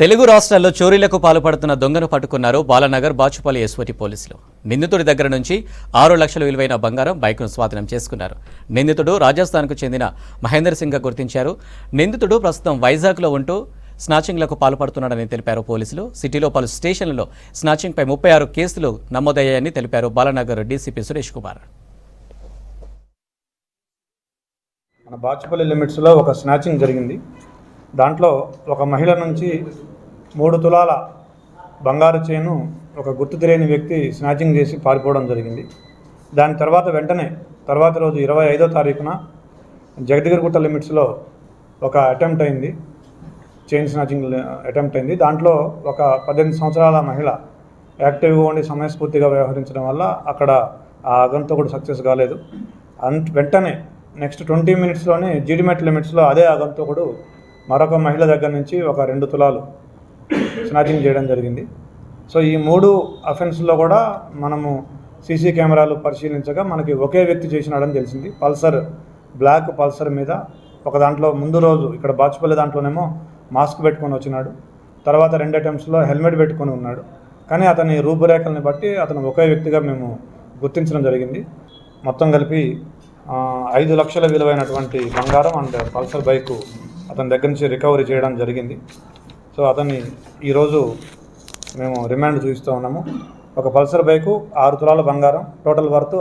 తెలుగు రాష్ట్రాల్లో చోరీలకు పాల్పడుతున్న దొంగను పట్టుకున్నారు బాలనగర్ బాచుపల్లి ఎస్ఓటి పోలీసులు. నిందితుడి దగ్గర నుంచి 6 లక్షల విలువైన బంగారం బైక్ను స్వాధీనం చేసుకున్నారు. నిందితుడు రాజస్థాన్కు చెందిన మహేందర్ సింగ్గా గుర్తించారు. నిందితుడు ప్రస్తుతం వైజాగ్లో ఉంటూ స్నాచింగ్లకు పాల్పడుతున్నాడని తెలిపారు పోలీసులు. సిటీలో పలు స్టేషన్లలో స్నాచింగ్పై 36 కేసులు నమోదయ్యాయని తెలిపారు బాలనగర్ డీసీపీ సురేష్ కుమార్. మన బాచుపల్లి లిమిట్స్లో ఒక స్నాచింగ్ జరిగింది. దాంట్లో ఒక మహిళ నుంచి 3 తులాల బంగారు చైను ఒక గుర్తు తెలియని వ్యక్తి స్నాచింగ్ చేసి పారిపోవడం జరిగింది. దాని తర్వాత రోజు 25వ తారీఖున జగద్గిరిగుట్ట లిమిట్స్లో ఒక అటెంప్ట్ అయింది, చైన్ స్నాచింగ్ అటెంప్ట్ అయింది. దాంట్లో ఒక 18 సంవత్సరాల మహిళ యాక్టివ్గా ఉండి సమయస్ఫూర్తిగా వ్యవహరించడం వల్ల అక్కడ ఆ ఆగంతకుడు సక్సెస్ కాలేదు. వెంటనే నెక్స్ట్ 20 మినిట్స్లోనే జీడిమెట్ లిమిట్స్లో అదే ఆగంతకుడు మరొక మహిళ దగ్గర నుంచి ఒక 2 తులాలు స్నాచింగ్ చేయడం జరిగింది. సో ఈ 3 అఫెన్స్లో కూడా మనము సీసీ కెమెరాలు పరిశీలించగా మనకి ఒకే వ్యక్తి చేసినాడని తెలిసింది. బ్లాక్ పల్సర్ మీద ఒక దాంట్లో ముందు రోజు ఇక్కడ బాచుపల్లి దాంట్లోనేమో మాస్క్ పెట్టుకొని వచ్చినాడు, తర్వాత 2 అటెంప్ట్స్లో హెల్మెట్ పెట్టుకొని ఉన్నాడు. కానీ అతని రూపురేఖల్ని బట్టి అతను ఒకే వ్యక్తిగా మేము గుర్తించడం జరిగింది. మొత్తం కలిపి 5 లక్షల విలువైనటువంటి బంగారం అండ్ పల్సర్ బైకు అతని దగ్గర నుంచి రికవరీ చేయడం జరిగింది. సో అతన్ని ఈరోజు మేము రిమాండ్ చూపిస్తూ ఉన్నాము. ఒక పల్సర్ బైకు, 6 తులాల బంగారం, టోటల్ వర్త్